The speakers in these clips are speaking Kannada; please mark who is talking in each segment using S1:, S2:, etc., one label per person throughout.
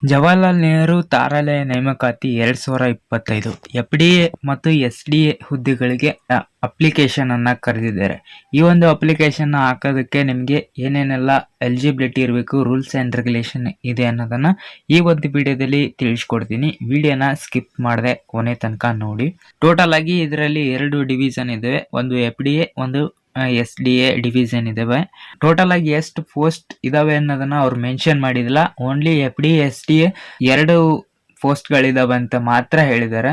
S1: ಜವಾಹರಲಾಲ್ ನೆಹರು ತಾರಾಲಯ ನೇಮಕಾತಿ 2025 ಎಫ್ಡಿಎ ಮತ್ತು ಎಸ್ಡಿಎ ಹುದ್ದೆಗಳಿಗೆ ಅಪ್ಲಿಕೇಶನ್ ಅನ್ನ ಕರೆದಿದ್ದಾರೆ. ಈ ಒಂದು ಅಪ್ಲಿಕೇಶನ್ ಹಾಕೋದಕ್ಕೆ ನಿಮಗೆ ಏನೇನೆಲ್ಲ ಎಲಿಜಿಬಿಲಿಟಿ ಇರಬೇಕು, ರೂಲ್ಸ್ ಆ್ಯಂಡ್ ರೆಗ್ಯುಲೇಷನ್ ಇದೆ ಅನ್ನೋದನ್ನ ಈ ಒಂದು ವಿಡಿಯೋದಲ್ಲಿ ತಿಳಿಸ್ಕೊಡ್ತೀನಿ. ವಿಡಿಯೋನ ಸ್ಕಿಪ್ ಮಾಡದೆ ಕೊನೆ ತನಕ ನೋಡಿ. ಟೋಟಲ್ ಆಗಿ ಇದರಲ್ಲಿ 2 ಡಿವಿಷನ್ ಇದಾವೆ, ಒಂದು ಎಫ್ಡಿಎ, ಒಂದು ಎಸ್ಡಿಎ ಡಿವಿಷನ್ ಇದಾವೆ. ಟೋಟಲ್ ಆಗಿ ಎಷ್ಟು ಪೋಸ್ಟ್ ಇದಾವೆ ಅನ್ನೋದನ್ನ ಅವ್ರು ಮೆನ್ಷನ್ ಮಾಡಿದಿಲ್ಲ. ಓನ್ಲಿ ಎಫ್ಡಿಎ ಎಸ್ಡಿಎ 2 ಪೋಸ್ಟ್ಗಳಿದಾವೆ ಅಂತ ಮಾತ್ರ ಹೇಳಿದ್ದಾರೆ.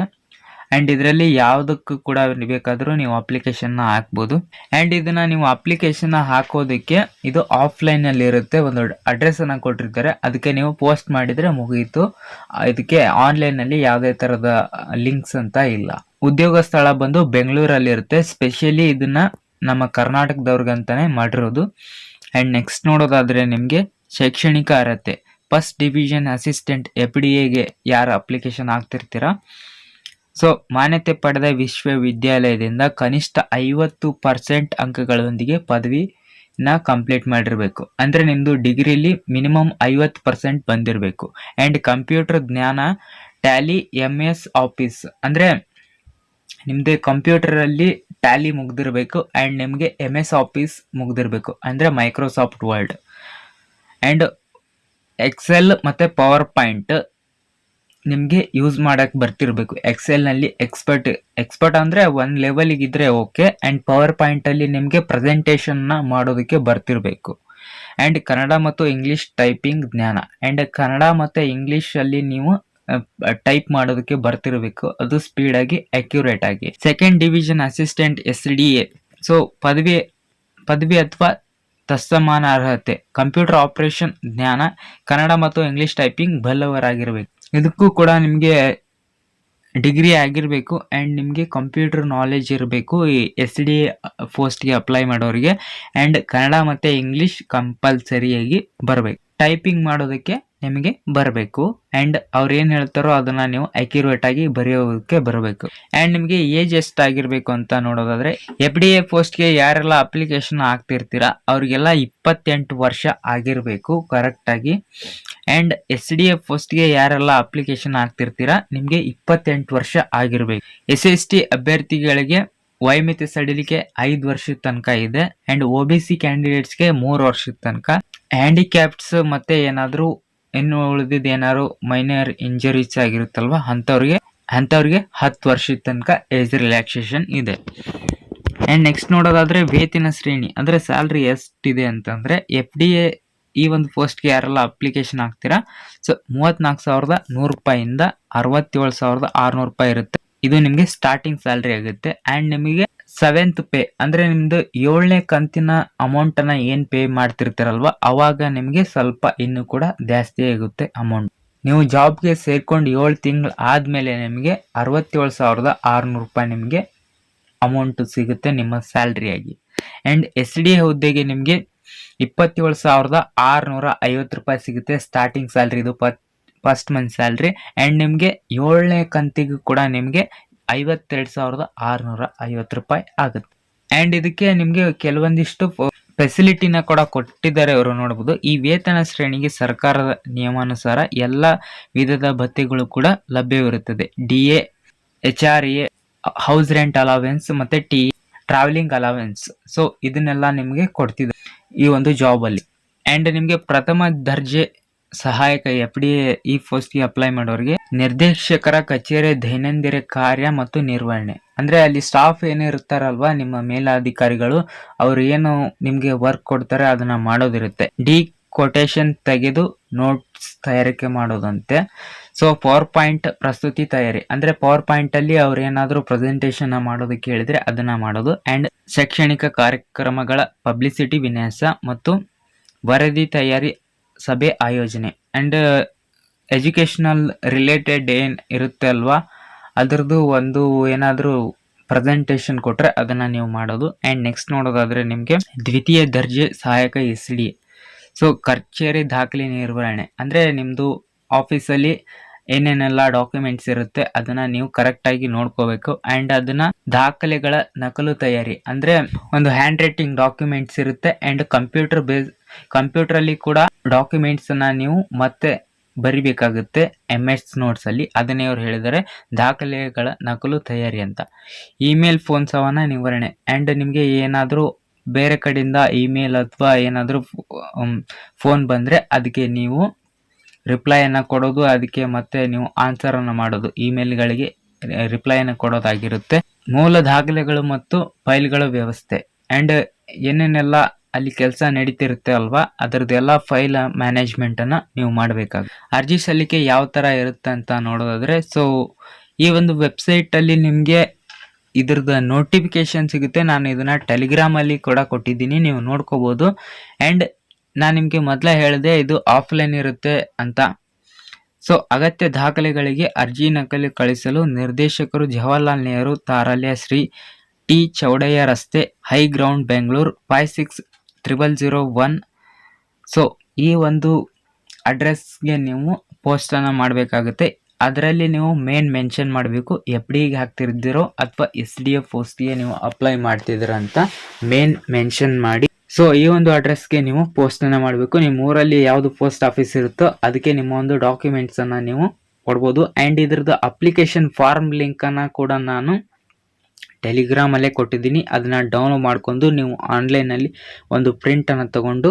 S1: ಅಂಡ್ ಇದರಲ್ಲಿ ಯಾವುದಕ್ಕೂ ಕೂಡ ಬೇಕಾದರೂ ನೀವು ಅಪ್ಲಿಕೇಶನ್ ಹಾಕ್ಬೋದು. ಅಂಡ್ ಇದನ್ನ ನೀವು ಅಪ್ಲಿಕೇಶನ್ ಹಾಕೋದಕ್ಕೆ ಇದು ಆಫ್ಲೈನ್ ಅಲ್ಲಿ ಇರುತ್ತೆ. ಒಂದು ಅಡ್ರೆಸ್ ಅನ್ನ ಕೊಟ್ಟಿರ್ತಾರೆ, ಅದಕ್ಕೆ ನೀವು ಪೋಸ್ಟ್ ಮಾಡಿದ್ರೆ ಮುಗಿಯಿತು. ಇದಕ್ಕೆ ಆನ್ಲೈನ್ ಅಲ್ಲಿ ಯಾವುದೇ ತರದ ಲಿಂಕ್ಸ್ ಅಂತ ಇಲ್ಲ. ಉದ್ಯೋಗ ಸ್ಥಳ ಬಂದು ಬೆಂಗಳೂರಲ್ಲಿ ಇರುತ್ತೆ. ಸ್ಪೆಷಲಿ ಇದನ್ನ ನಮ್ಮ ಕರ್ನಾಟಕದವ್ರಿಗಂತಾನೆ ಮಾಡಿರೋದು. ಅಂಡ್ ನೆಕ್ಸ್ಟ್ ನೋಡೋದಾದ್ರೆ ನಿಮಗೆ ಶೈಕ್ಷಣಿಕ ಅರ್ಹತೆ, ಫಸ್ಟ್ ಡಿವಿಷನ್ ಅಸಿಸ್ಟೆಂಟ್ ಎಫ್ಡಿಎಗೆ ಯಾರು ಅಪ್ಲಿಕೇಶನ್ ಹಾಕ್ತಿರ್ತೀರಾ, ಸೊ ಮಾನ್ಯತೆ ಪಡೆದ ವಿಶ್ವವಿದ್ಯಾಲಯದಿಂದ ಕನಿಷ್ಠ 50% ಅಂಕಗಳೊಂದಿಗೆ ಪದವಿನ ಕಂಪ್ಲೀಟ್ ಮಾಡಿರಬೇಕು. ಅಂದ್ರೆ ನಿಮ್ದು ಡಿಗ್ರಿಲಿ ಮಿನಿಮಮ್ 50% ಬಂದಿರಬೇಕು. ಅಂಡ್ ಕಂಪ್ಯೂಟರ್ ಜ್ಞಾನ, ಟ್ಯಾಲಿ, MS ಆಫೀಸ್, ಅಂದ್ರೆ ನಿಮ್ದು ಕಂಪ್ಯೂಟರ್ ಅಲ್ಲಿ ಟ್ಯಾಲಿ ಮುಗ್ದಿರ್ಬೇಕು. ಅಂಡ್ ನಿಮ್ಗೆ MS ಆಫೀಸ್ ಮುಗ್ದಿರ್ಬೇಕು, ಅಂದ್ರೆ ಮೈಕ್ರೋಸಾಫ್ಟ್ ವರ್ಡ್. ಅಂಡ್ ಎಕ್ಸೆಲ್ ಮತ್ತೆ ಪವರ್ ಪಾಯಿಂಟ್ ನಿಮ್ಗೆ ಯೂಸ್ ಮಾಡಕ್ ಬರ್ತಿರ್ಬೇಕು. ಎಕ್ಸೆಲ್ ನಲ್ಲಿ ಎಕ್ಸ್ಪರ್ಟ್ ಅಂದ್ರೆ ಒಂದ್ ಲೆವೆಲ್ಗೆ ಇದ್ರೆ ಓಕೆ. ಅಂಡ್ ಪವರ್ ಪಾಯಿಂಟ್ ಅಲ್ಲಿ ನಿಮ್ಗೆ ಪ್ರೆಸೆಂಟೇಷನ್ ನ ಮಾಡೋದಕ್ಕೆ ಬರ್ತಿರ್ಬೇಕು. ಅಂಡ್ ಕನ್ನಡ ಮತ್ತು ಇಂಗ್ಲಿಷ್ ಟೈಪಿಂಗ್ ಜ್ಞಾನ, ಅಂಡ್ ಕನ್ನಡ ಮತ್ತೆ ಇಂಗ್ಲಿಷ್ ಅಲ್ಲಿ ನೀವು ಟೈಪ್ ಮಾಡೋದಕ್ಕೆ ಬರ್ತಿರ್ಬೇಕು, ಅದು ಸ್ಪೀಡ್ ಆಗಿ ಅಕ್ಯುರೇಟ್ ಆಗಿ. Second division assistant SDA, so ಪದವಿ ಅಥವಾ ತತ್ಸಮಾನ ಅರ್ಹತೆ, ಕಂಪ್ಯೂಟರ್ ಆಪರೇಷನ್ ಜ್ಞಾನ, ಕನ್ನಡ ಮತ್ತು ಇಂಗ್ಲಿಷ್ ಟೈಪಿಂಗ್ ಬಲ್ಲವರಾಗಿರ್ಬೇಕು. ಇದಕ್ಕೂ ಕೂಡ ನಿಮಗೆ ಡಿಗ್ರಿ ಆಗಿರಬೇಕು. ಅಂಡ್ ನಿಮಗೆ ಕಂಪ್ಯೂಟರ್ ನಾಲೆಜ್ ಇರಬೇಕು ಈ SDA ಪೋಸ್ಟ್ಗೆ ಅಪ್ಲೈ ಮಾಡೋರಿಗೆ. ಅಂಡ್ ಕನ್ನಡ ಮತ್ತೆ ಇಂಗ್ಲಿಷ್ ಕಂಪಲ್ಸರಿಯಾಗಿ ಬರಬೇಕು. ಟೈಪಿಂಗ್ ಮಾಡೋದಕ್ಕೆ ನಿಮಗೆ ಬರಬೇಕು. ಅಂಡ್ ಅವ್ರು ಏನ್ ಹೇಳ್ತಾರೋ ಅದನ್ನ ನೀವು ಅಕ್ಯುರೇಟ್ ಆಗಿ ಬರೆಯೋದಕ್ಕೆ ಬರಬೇಕು. ಅಂಡ್ ನಿಮಗೆ ಏಜ್ ಎಷ್ಟಾಗಿರ್ಬೇಕು ಅಂತ ನೋಡೋದಾದ್ರೆ, FDA ಪೋಸ್ಟ್ಗೆ ಯಾರೆಲ್ಲ ಅಪ್ಲಿಕೇಶನ್ ಹಾಕ್ತಿರ್ತೀರಾ ಅವ್ರಿಗೆಲ್ಲ 28 ವರ್ಷ ಆಗಿರ್ಬೇಕು ಕರೆಕ್ಟ್ ಆಗಿ. ಅಂಡ್ SDA ಪೋಸ್ಟ್ಗೆ ಯಾರೆಲ್ಲ ಅಪ್ಲಿಕೇಶನ್ ಹಾಕ್ತಿರ್ತೀರಾ ನಿಮ್ಗೆ 28 ವರ್ಷ ಆಗಿರ್ಬೇಕು. SST ಅಭ್ಯರ್ಥಿಗಳಿಗೆ ವಯೋಮಿತಿ ಸಡಿಲಿಕೆ 5 ವರ್ಷದ ತನಕ ಇದೆ. ಅಂಡ್ OBC ಕ್ಯಾಂಡಿಡೇಟ್ಸ್ಗೆ 3 ವರ್ಷದ ತನಕ. ಹ್ಯಾಂಡಿಕ್ಯಾಪ್ಟ್ಸ್ ಮತ್ತೆ ಏನಾದ್ರು ಇನ್ನು ಉಳಿದಿದ್ದು ಏನಾದ್ರು ಮೈನರ್ ಇಂಜರೀಸ್ ಆಗಿರುತ್ತಲ್ವಾ ಅಂಥವ್ರಿಗೆ 10 ವರ್ಷದ ತನಕ ಏಜ್ ರಿಲ್ಯಾಕ್ಸೇಷನ್ ಇದೆ. ಅಂಡ್ ನೆಕ್ಸ್ಟ್ ನೋಡೋದಾದ್ರೆ ವೇತನ ಶ್ರೇಣಿ, ಅಂದ್ರೆ ಸ್ಯಾಲ್ರಿ ಎಷ್ಟಿದೆ ಅಂತಂದ್ರೆ FDA ಈ ಒಂದು ಪೋಸ್ಟ್ಗೆ ಯಾರೆಲ್ಲ ಅಪ್ಲಿಕೇಶನ್ ಹಾಕ್ತೀರಾ, ಸೊ 34,100 ರೂಪಾಯಿಂದ 67,600 ರೂಪಾಯಿ ಇರುತ್ತೆ. ಇದು ನಿಮ್ಗೆ ಸ್ಟಾರ್ಟಿಂಗ್ ಸ್ಯಾಲ್ರಿ ಆಗುತ್ತೆ. ಅಂಡ್ ನಿಮಗೆ 7th ಪೇ, ಅಂದ್ರೆ ನಿಮ್ದು 7ನೇ ಕಂತಿನ ಅಮೌಂಟ್ ಅನ್ನ ಏನ್ ಪೇ ಮಾಡ್ತಿರ್ತೀರಲ್ವಾ ಅವಾಗ ನಿಮ್ಗೆ ಸ್ವಲ್ಪ ಇನ್ನು ಕೂಡ ಜಾಸ್ತಿ ಆಗುತ್ತೆ ಅಮೌಂಟ್. ನೀವು ಜಾಬ್ಗೆ ಸೇರ್ಕೊಂಡು 7 ತಿಂಗಳು ಆದ್ಮೇಲೆ ನಿಮಗೆ 67,600 ರೂಪಾಯಿ ನಿಮ್ಗೆ ಅಮೌಂಟ್ ಸಿಗುತ್ತೆ ನಿಮ್ಮ ಸ್ಯಾಲ್ರಿ ಆಗಿ. ಅಂಡ್ SDA ಹುದ್ದೆಗೆ ನಿಮ್ಗೆ 27,650 ರೂಪಾಯಿ ಸಿಗುತ್ತೆ ಸ್ಟಾರ್ಟಿಂಗ್ ಸ್ಯಾಲ್ರಿ, ಇದು ಫಸ್ಟ್ ಮಂತ್ ಸ್ಯಾಲ್ರಿ. ಅಂಡ್ ನಿಮ್ಗೆ 7ನೇ ಕಂತಿಗೂ ಕೂಡ ನಿಮ್ಗೆ 52,650 ರೂಪಾಯಿ ಆಗುತ್ತೆ. ಅಂಡ್ ಇದಕ್ಕೆ ನಿಮ್ಗೆ ಕೆಲವೊಂದಿಷ್ಟು ಫೆಸಿಲಿಟಿನ ಕೂಡ ಕೊಟ್ಟಿದ್ದಾರೆ ಅವರು ನೋಡಬಹುದು. ಈ ವೇತನ ಶ್ರೇಣಿಗೆ ಸರ್ಕಾರದ ನಿಯಮಾನುಸಾರ ಎಲ್ಲ ವಿಧದ ಭತ್ಯೆಗಳು ಕೂಡ ಲಭ್ಯವಿರುತ್ತದೆ. DA, HRA, house rent allowance ಮತ್ತೆ ಟ್ರಾವೆಲಿಂಗ್ ಅಲವೆನ್ಸ್, ಸೊ ಇದನ್ನೆಲ್ಲ ನಿಮ್ಗೆ ಕೊಡ್ತಿದ್ದಾರೆ ಈ ಒಂದು ಜಾಬ್ ಅಲ್ಲಿ. ಅಂಡ್ ನಿಮ್ಗೆ ಪ್ರಥಮ ದರ್ಜೆ ಸಹಾಯಕ FDA ಈ ಪೋಸ್ಟ್ಗೆ ಅಪ್ಲೈ ಮಾಡೋರಿಗೆ ನಿರ್ದೇಶಕರ ಕಚೇರಿ ದೈನಂದಿನ ಕಾರ್ಯ ಮತ್ತು ನಿರ್ವಹಣೆ, ಅಂದ್ರೆ ಅಲ್ಲಿ ಸ್ಟಾಫ್ ಏನಿರ್ತಾರಲ್ವಾ ನಿಮ್ಮ ಮೇಲಾಧಿಕಾರಿಗಳು, ಅವ್ರು ಏನು ನಿಮ್ಗೆ ವರ್ಕ್ ಕೊಡ್ತಾರೆ ಅದನ್ನ ಮಾಡೋದಿರುತ್ತೆ. ಕೊಟೇಶನ್ ತೆಗೆದು ನೋಟ್ಸ್ ತಯಾರಿಕೆ ಮಾಡೋದಂತೆ. ಸೊ ಪವರ್ ಪಾಯಿಂಟ್ ಪ್ರಸ್ತುತಿ ತಯಾರಿ, ಅಂದ್ರೆ ಪವರ್ ಪಾಯಿಂಟ್ ಅಲ್ಲಿ ಅವ್ರು ಏನಾದ್ರು ಪ್ರೆಸೆಂಟೇಶನ್ ಮಾಡೋದಕ್ಕೆ ಹೇಳಿದ್ರೆ ಅದನ್ನ ಮಾಡೋದು. ಅಂಡ್ ಶೈಕ್ಷಣಿಕ ಕಾರ್ಯಕ್ರಮಗಳ ಪಬ್ಲಿಸಿಟಿ, ವಿನ್ಯಾಸ ಮತ್ತು ವರದಿ ತಯಾರಿ, ಸಭೆ ಆಯೋಜನೆ. ಅಂಡ್ ಎಜುಕೇಶನಲ್ ರಿಲೇಟೆಡ್ ಏನ್ ಇರುತ್ತೆ ಅಲ್ವಾ ಅದ್ರದ್ದು ಒಂದು ಏನಾದ್ರು ಪ್ರೆಸೆಂಟೇಶನ್ ಕೊಟ್ರೆ ಅದನ್ನ ನೀವು ಮಾಡೋದು. ಅಂಡ್ ನೆಕ್ಸ್ಟ್ ನೋಡೋದಾದ್ರೆ ನಿಮ್ಗೆ ದ್ವಿತೀಯ ದರ್ಜೆ ಸಹಾಯಕ SDA, ಸೊ ಕಚೇರಿ ದಾಖಲೆ ನಿರ್ವಹಣೆ, ಅಂದ್ರೆ ನಿಮ್ದು ಆಫೀಸಲ್ಲಿ ಏನೇನೆಲ್ಲ ಡಾಕ್ಯುಮೆಂಟ್ಸ್ ಇರುತ್ತೆ ಅದನ್ನ ನೀವು ಕರೆಕ್ಟ್ ಆಗಿ ನೋಡ್ಕೋಬೇಕು. ಅಂಡ್ ಅದನ್ನ ದಾಖಲೆಗಳ ನಕಲು ತಯಾರಿ, ಅಂದ್ರೆ ಒಂದು ಹ್ಯಾಂಡ್ ರೈಟಿಂಗ್ ಡಾಕ್ಯುಮೆಂಟ್ಸ್ ಇರುತ್ತೆ. ಅಂಡ್ ಕಂಪ್ಯೂಟರ್ ಅಲ್ಲಿ ಕೂಡ ಡಾಕ್ಯುಮೆಂಟ್ಸ್ ಅನ್ನ ನೀವು ಮತ್ತೆ ಬರಿಬೇಕಾಗುತ್ತೆ MS ನೋಟ್ಸ್ ಅಲ್ಲಿ. ಅದನ್ನೇ ಅವ್ರು ಹೇಳಿದ್ದಾರೆ ದಾಖಲೆಗಳ ನಕಲು ತಯಾರಿ ಅಂತ. ಇಮೇಲ್ ಫೋನ್ ಸಂವಹನ ನಿವಾರಣೆ ಆ್ಯಂಡ್ ನಿಮಗೆ ಏನಾದರೂ ಬೇರೆ ಕಡೆಯಿಂದ ಇಮೇಲ್ ಅಥವಾ ಏನಾದರೂ ಫೋನ್ ಬಂದರೆ ಅದಕ್ಕೆ ನೀವು ರಿಪ್ಲೈಯನ್ನು ಕೊಡೋದು, ಅದಕ್ಕೆ ಮತ್ತೆ ನೀವು ಆನ್ಸರನ್ನು ಮಾಡೋದು, ಇಮೇಲ್ಗಳಿಗೆ ರಿಪ್ಲೈಯನ್ನು ಕೊಡೋದಾಗಿರುತ್ತೆ. ಮೂಲ ದಾಖಲೆಗಳು ಮತ್ತು ಫೈಲ್ಗಳ ವ್ಯವಸ್ಥೆ ಆ್ಯಂಡ್ ಏನೇನೆಲ್ಲ ಅಲ್ಲಿ ಕೆಲಸ ನಡೀತಿರುತ್ತೆ ಅಲ್ವಾ, ಅದರದ್ದೆಲ್ಲ ಫೈಲ್ ಮ್ಯಾನೇಜ್ಮೆಂಟನ್ನು ನೀವು ಮಾಡಬೇಕಾಗುತ್ತೆ. ಅರ್ಜಿ ಸಲ್ಲಿಕೆ ಯಾವ ಥರ ಇರುತ್ತೆ ಅಂತ ನೋಡೋದಾದರೆ, ಸೊ ಈ ಒಂದು ವೆಬ್ಸೈಟಲ್ಲಿ ನಿಮಗೆ ಇದ್ರದ್ದು ನೋಟಿಫಿಕೇಶನ್ ಸಿಗುತ್ತೆ. ನಾನು ಇದನ್ನು ಟೆಲಿಗ್ರಾಮಲ್ಲಿ ಕೂಡ ಕೊಟ್ಟಿದ್ದೀನಿ, ನೀವು ನೋಡ್ಕೋಬೋದು. ಆ್ಯಂಡ್ ನಾನು ನಿಮಗೆ ಮೊದಲೇ ಹೇಳಿದೆ ಇದು ಆಫ್ಲೈನ್ ಇರುತ್ತೆ ಅಂತ. ಸೊ ಅಗತ್ಯ ದಾಖಲೆಗಳಿಗೆ ಅರ್ಜಿ ನಕಲು ಕಳಿಸಲು ನಿರ್ದೇಶಕರು ಜವಾಹರ್ಲಾಲ್ ನೆಹರು ತಾರಾಲಯ, ಶ್ರೀ ಟಿ ಚೌಡಯ್ಯ ರಸ್ತೆ, ಹೈ ಗ್ರೌಂಡ್, ಬೆಂಗಳೂರು 560001. ಸೊ ಈ ಒಂದು ಅಡ್ರೆಸ್ಗೆ ನೀವು ಪೋಸ್ಟನ್ನು ಮಾಡಬೇಕಾಗುತ್ತೆ. ಅದರಲ್ಲಿ ನೀವು ಮೆನ್ಷನ್ ಮಾಡಬೇಕು FDಗೆ ಹಾಕ್ತಿರ್ದಿರೋ ಅಥವಾ SDF ಪೋಸ್ಟ್ಗೆ ನೀವು ಅಪ್ಲೈ ಮಾಡ್ತಿದ್ದೀರ ಅಂತ ಮೆನ್ಷನ್ ಮಾಡಿ. ಸೊ ಈ ಒಂದು ಅಡ್ರೆಸ್ಗೆ ನೀವು ಪೋಸ್ಟನ್ನು ಮಾಡಬೇಕು. ನಿಮ್ಮ ಊರಲ್ಲಿ ಯಾವುದು ಪೋಸ್ಟ್ ಆಫೀಸ್ ಇರುತ್ತೋ ಅದಕ್ಕೆ ನಿಮ್ಮ ಒಂದು ಡಾಕ್ಯುಮೆಂಟ್ಸನ್ನು ನೀವು ಕೊಡ್ಬೋದು. ಆ್ಯಂಡ್ ಇದ್ರದ್ದು ಅಪ್ಲಿಕೇಶನ್ ಫಾರ್ಮ್ ಲಿಂಕನ್ನು ಕೂಡ ನಾನು ಟೆಲಿಗ್ರಾಮಲ್ಲೇ ಕೊಟ್ಟಿದ್ದೀನಿ. ಅದನ್ನು ಡೌನ್ಲೋಡ್ ಮಾಡ್ಕೊಂಡು ನೀವು ಆನ್ಲೈನಲ್ಲಿ ಒಂದು ಪ್ರಿಂಟನ್ನು ತಗೊಂಡು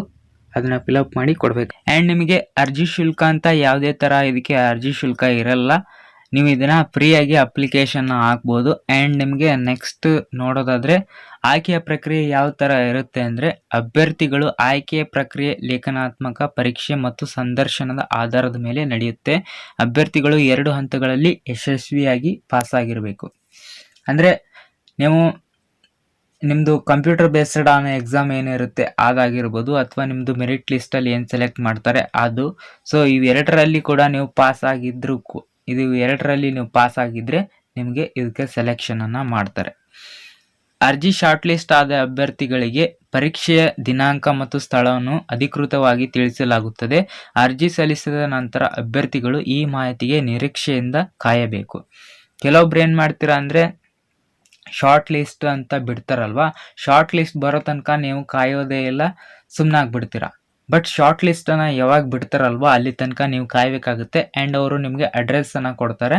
S1: ಅದನ್ನು ಫಿಲಪ್ ಮಾಡಿ ಕೊಡಬೇಕು. ಆ್ಯಂಡ್ ನಿಮಗೆ ಅರ್ಜಿ ಶುಲ್ಕ ಅಂತ ಯಾವುದೇ ಥರ ಇದಕ್ಕೆ ಅರ್ಜಿ ಶುಲ್ಕ ಇರಲ್ಲ. ನೀವು ಇದನ್ನು ಫ್ರೀಯಾಗಿ ಅಪ್ಲಿಕೇಶನ್ನ ಹಾಕ್ಬೋದು. ಆ್ಯಂಡ್ ನಿಮಗೆ ನೆಕ್ಸ್ಟ್ ನೋಡೋದಾದರೆ ಆಯ್ಕೆಯ ಪ್ರಕ್ರಿಯೆ ಯಾವ ಥರ ಇರುತ್ತೆ ಅಂದರೆ, ಅಭ್ಯರ್ಥಿಗಳು ಆಯ್ಕೆಯ ಪ್ರಕ್ರಿಯೆ ಲೇಖನಾತ್ಮಕ ಪರೀಕ್ಷೆ ಮತ್ತು ಸಂದರ್ಶನದ ಆಧಾರದ ಮೇಲೆ ನಡೆಯುತ್ತೆ. ಅಭ್ಯರ್ಥಿಗಳು 2 ಹಂತಗಳಲ್ಲಿ ಯಶಸ್ವಿಯಾಗಿ ಪಾಸಾಗಿರಬೇಕು. ಅಂದರೆ ನೀವು ನಿಮ್ಮದು ಕಂಪ್ಯೂಟರ್ ಬೇಸ್ಡ್ ಆನ್ ಎಕ್ಸಾಮ್ ಏನಿರುತ್ತೆ ಅದಾಗಿರ್ಬೋದು, ಅಥವಾ ನಿಮ್ಮದು ಮೆರಿಟ್ ಲಿಸ್ಟಲ್ಲಿ ಏನು ಸೆಲೆಕ್ಟ್ ಮಾಡ್ತಾರೆ ಅದು. ಸೊ ಇವೆರಡರಲ್ಲಿ ಕೂಡ ನೀವು ಪಾಸ್ ಆಗಿದ್ದರೂ ಎರಡರಲ್ಲಿ ನೀವು ಪಾಸ್ ಆಗಿದ್ದರೆ ನಿಮಗೆ ಇದಕ್ಕೆ ಸೆಲೆಕ್ಷನನ್ನು ಮಾಡ್ತಾರೆ. ಅರ್ಜಿ ಶಾರ್ಟ್ ಲಿಸ್ಟ್ ಆದ ಅಭ್ಯರ್ಥಿಗಳಿಗೆ ಪರೀಕ್ಷೆಯ ದಿನಾಂಕ ಮತ್ತು ಸ್ಥಳವನ್ನು ಅಧಿಕೃತವಾಗಿ ತಿಳಿಸಲಾಗುತ್ತದೆ. ಅರ್ಜಿ ಸಲ್ಲಿಸಿದ ನಂತರ ಅಭ್ಯರ್ಥಿಗಳು ಈ ಮಾಹಿತಿಗೆ ನಿರೀಕ್ಷೆಯಿಂದ ಕಾಯಬೇಕು. ಕೆಲವೊಬ್ರು ಏನು ಮಾಡ್ತೀರಾ ಅಂದರೆ, ಶಾರ್ಟ್ ಲಿಸ್ಟ್ ಅಂತ ಬಿಡ್ತಾರಲ್ವಾ, ಶಾರ್ಟ್ ಲಿಸ್ಟ್ ಬರೋ ತನಕ ನೀವು ಕಾಯೋದೇ ಇಲ್ಲ, ಸುಮ್ಮನಾಗ್ಬಿಡ್ತೀರಾ. ಬಟ್ ಶಾರ್ಟ್ ಲಿಸ್ಟನ್ನು ಯಾವಾಗ ಬಿಡ್ತಾರಲ್ವ ಅಲ್ಲಿ ತನಕ ನೀವು ಕಾಯಬೇಕಾಗುತ್ತೆ. ಆ್ಯಂಡ್ ಅವರು ನಿಮಗೆ ಅಡ್ರೆಸ್ಸನ್ನು ಕೊಡ್ತಾರೆ,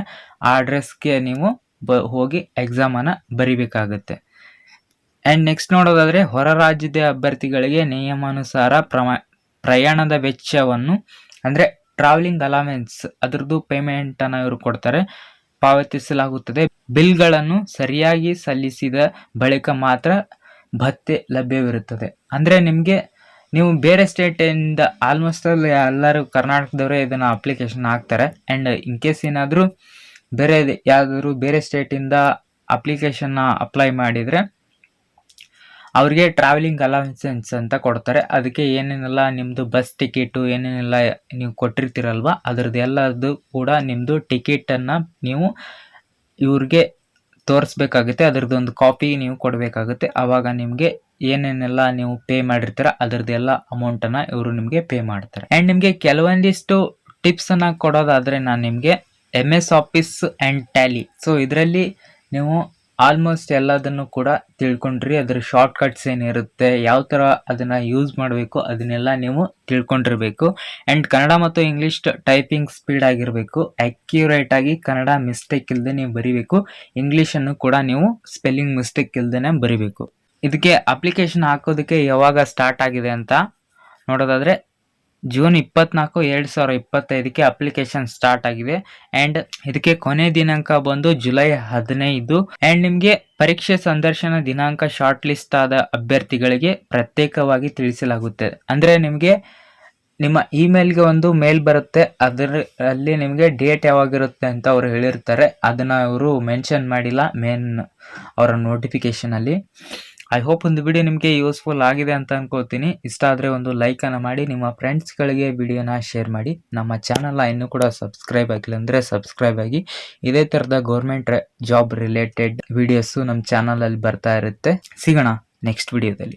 S1: ಆ ಅಡ್ರೆಸ್ಗೆ ನೀವು ಹೋಗಿ ಎಕ್ಸಾಮನ್ನು ಬರಿಬೇಕಾಗುತ್ತೆ. ಆ್ಯಂಡ್ ನೆಕ್ಸ್ಟ್ ನೋಡೋದಾದರೆ, ಹೊರ ರಾಜ್ಯದ ಅಭ್ಯರ್ಥಿಗಳಿಗೆ ನಿಯಮಾನುಸಾರ ಪ್ರಯಾಣದ ವೆಚ್ಚವನ್ನು ಅಂದರೆ ಟ್ರಾವೆಲಿಂಗ್ ಅಲವೆನ್ಸ್ ಅದರದ್ದು ಪೇಮೆಂಟನ್ನು ಇವರು ಕೊಡ್ತಾರೆ, ಪಾವತಿಸಲಾಗುತ್ತದೆ. ಬಿಲ್ಗಳನ್ನು ಸರಿಯಾಗಿ ಸಲ್ಲಿಸಿದ ಬಳಿಕ ಮಾತ್ರ ಭತ್ಯೆ ಲಭ್ಯವಿರುತ್ತದೆ. ಅಂದರೆ ನಿಮಗೆ ನೀವು ಬೇರೆ ಸ್ಟೇಟಿಂದ ಆಲ್ಮೋಸ್ಟ್ ಎಲ್ಲರೂ ಕರ್ನಾಟಕದವರೇ ಇದನ್ನು ಅಪ್ಲಿಕೇಶನ್ ಹಾಕ್ತಾರೆ. ಆ್ಯಂಡ್ ಇನ್ ಕೇಸ್ ಏನಾದರೂ ಯಾವುದಾದ್ರೂ ಬೇರೆ ಸ್ಟೇಟಿಂದ ಅಪ್ಲಿಕೇಶನ್ನ ಅಪ್ಲೈ ಮಾಡಿದರೆ ಅವ್ರಿಗೆ ಟ್ರಾವೆಲಿಂಗ್ ಅಲವೆನ್ಸೆನ್ಸ್ ಅಂತ ಕೊಡ್ತಾರೆ. ಅದಕ್ಕೆ ಏನೇನೆಲ್ಲ ನಿಮ್ಮದು ಬಸ್ ಟಿಕೆಟು ಏನೇನೆಲ್ಲ ನೀವು ಕೊಟ್ಟಿರ್ತೀರಲ್ವ ಅದರದ್ದು ಎಲ್ಲದು ಕೂಡ ನಿಮ್ಮದು ಟಿಕೆಟನ್ನು ನೀವು ಇವ್ರಿಗೆ ತೋರಿಸ್ಬೇಕಾಗುತ್ತೆ. ಅದರದ್ದೊಂದು ಕಾಪಿ ನೀವು ಕೊಡಬೇಕಾಗುತ್ತೆ. ಆವಾಗ ನಿಮಗೆ ಏನೇನೆಲ್ಲ ನೀವು ಪೇ ಮಾಡಿರ್ತೀರ ಅದರದ್ದೆಲ್ಲ ಅಮೌಂಟನ್ನು ಇವರು ನಿಮಗೆ ಪೇ ಮಾಡ್ತಾರೆ. ಆ್ಯಂಡ್ ನಿಮಗೆ ಕೆಲವೊಂದಿಷ್ಟು ಟಿಪ್ಸನ್ನು ಕೊಡೋದಾದರೆ ನಾನು ನಿಮಗೆ MS office and Tally, so ಇದರಲ್ಲಿ ನೀವು ಆಲ್ಮೋಸ್ಟ್ ಎಲ್ಲದನ್ನು ಕೂಡ ತಿಳ್ಕೊಂಡ್ರಿ. ಅದರ ಶಾರ್ಟ್ಕಟ್ಸ್ ಏನಿರುತ್ತೆ, ಯಾವ ಥರ ಅದನ್ನು ಯೂಸ್ ಮಾಡಬೇಕು ಅದನ್ನೆಲ್ಲ ನೀವು ತಿಳ್ಕೊಂಡಿರಬೇಕು. ಆ್ಯಂಡ್ ಕನ್ನಡ ಮತ್ತು ಇಂಗ್ಲೀಷ್ ಟೈಪಿಂಗ್ ಸ್ಪೀಡ್ ಆಗಿರಬೇಕು. ಆ್ಯಕ್ಯುರೇಟಾಗಿ ಕನ್ನಡ ಮಿಸ್ಟೇಕ್ ಇಲ್ಲದೆ ನೀವು ಬರಿಬೇಕು. ಇಂಗ್ಲೀಷನ್ನು ಕೂಡ ನೀವು ಸ್ಪೆಲ್ಲಿಂಗ್ ಮಿಸ್ಟೇಕ್ ಇಲ್ಲದೇ ಬರಿಬೇಕು. ಇದಕ್ಕೆ ಅಪ್ಲಿಕೇಶನ್ ಹಾಕೋದಕ್ಕೆ ಯಾವಾಗ ಸ್ಟಾರ್ಟ್ ಆಗಿದೆ ಅಂತ ನೋಡೋದಾದರೆ, ಜೂನ್ 24, 2025ಕ್ಕೆ ಅಪ್ಲಿಕೇಶನ್ ಸ್ಟಾರ್ಟ್ ಆಗಿದೆ. ಆ್ಯಂಡ್ ಇದಕ್ಕೆ ಕೊನೆ ದಿನಾಂಕ ಬಂದು ಜುಲೈ 15. ಆ್ಯಂಡ್ ನಿಮಗೆ ಪರೀಕ್ಷೆ ಸಂದರ್ಶನ ದಿನಾಂಕ ಶಾರ್ಟ್ ಲಿಸ್ಟ್ ಆದ ಅಭ್ಯರ್ಥಿಗಳಿಗೆ ಪ್ರತ್ಯೇಕವಾಗಿ ತಿಳಿಸಲಾಗುತ್ತದೆ. ಅಂದರೆ ನಿಮಗೆ ನಿಮ್ಮ ಇಮೇಲ್ಗೆ ಒಂದು ಮೇಲ್ ಬರುತ್ತೆ, ಅದರಲ್ಲಿ ನಿಮಗೆ ಡೇಟ್ ಯಾವಾಗಿರುತ್ತೆ ಅಂತ ಅವರು ಹೇಳಿರ್ತಾರೆ. ಅದನ್ನು ಅವರು ಮೆನ್ಷನ್ ಮಾಡಿಲ್ಲ ಅವರ ನೋಟಿಫಿಕೇಷನಲ್ಲಿ. ಐ ಹೋಪ್ ಒಂದು ವಿಡಿಯೋ ನಿಮಗೆ ಯೂಸ್ಫುಲ್ ಆಗಿದೆ ಅಂತ ಅನ್ಕೋತೀನಿ. ಇಷ್ಟ ಆದರೆ ಒಂದು ಲೈಕನ್ನು ಮಾಡಿ, ನಿಮ್ಮ ಫ್ರೆಂಡ್ಸ್ಗಳಿಗೆ ವಿಡಿಯೋನ ಶೇರ್ ಮಾಡಿ. ನಮ್ಮ ಚಾನಲ್ನ ಇನ್ನೂ ಕೂಡ ಸಬ್ಸ್ಕ್ರೈಬ್ ಆಗಿಲ್ಲ ಅಂದರೆ ಸಬ್ಸ್ಕ್ರೈಬ್ ಆಗಿ. ಇದೇ ಥರದ ಗೌರ್ಮೆಂಟ್ ಜಾಬ್ ರಿಲೇಟೆಡ್ ವಿಡಿಯೋಸು ನಮ್ಮ ಚಾನಲಲ್ಲಿ ಬರ್ತಾ ಇರುತ್ತೆ. ಸಿಗೋಣ ನೆಕ್ಸ್ಟ್ ವಿಡಿಯೋದಲ್ಲಿ.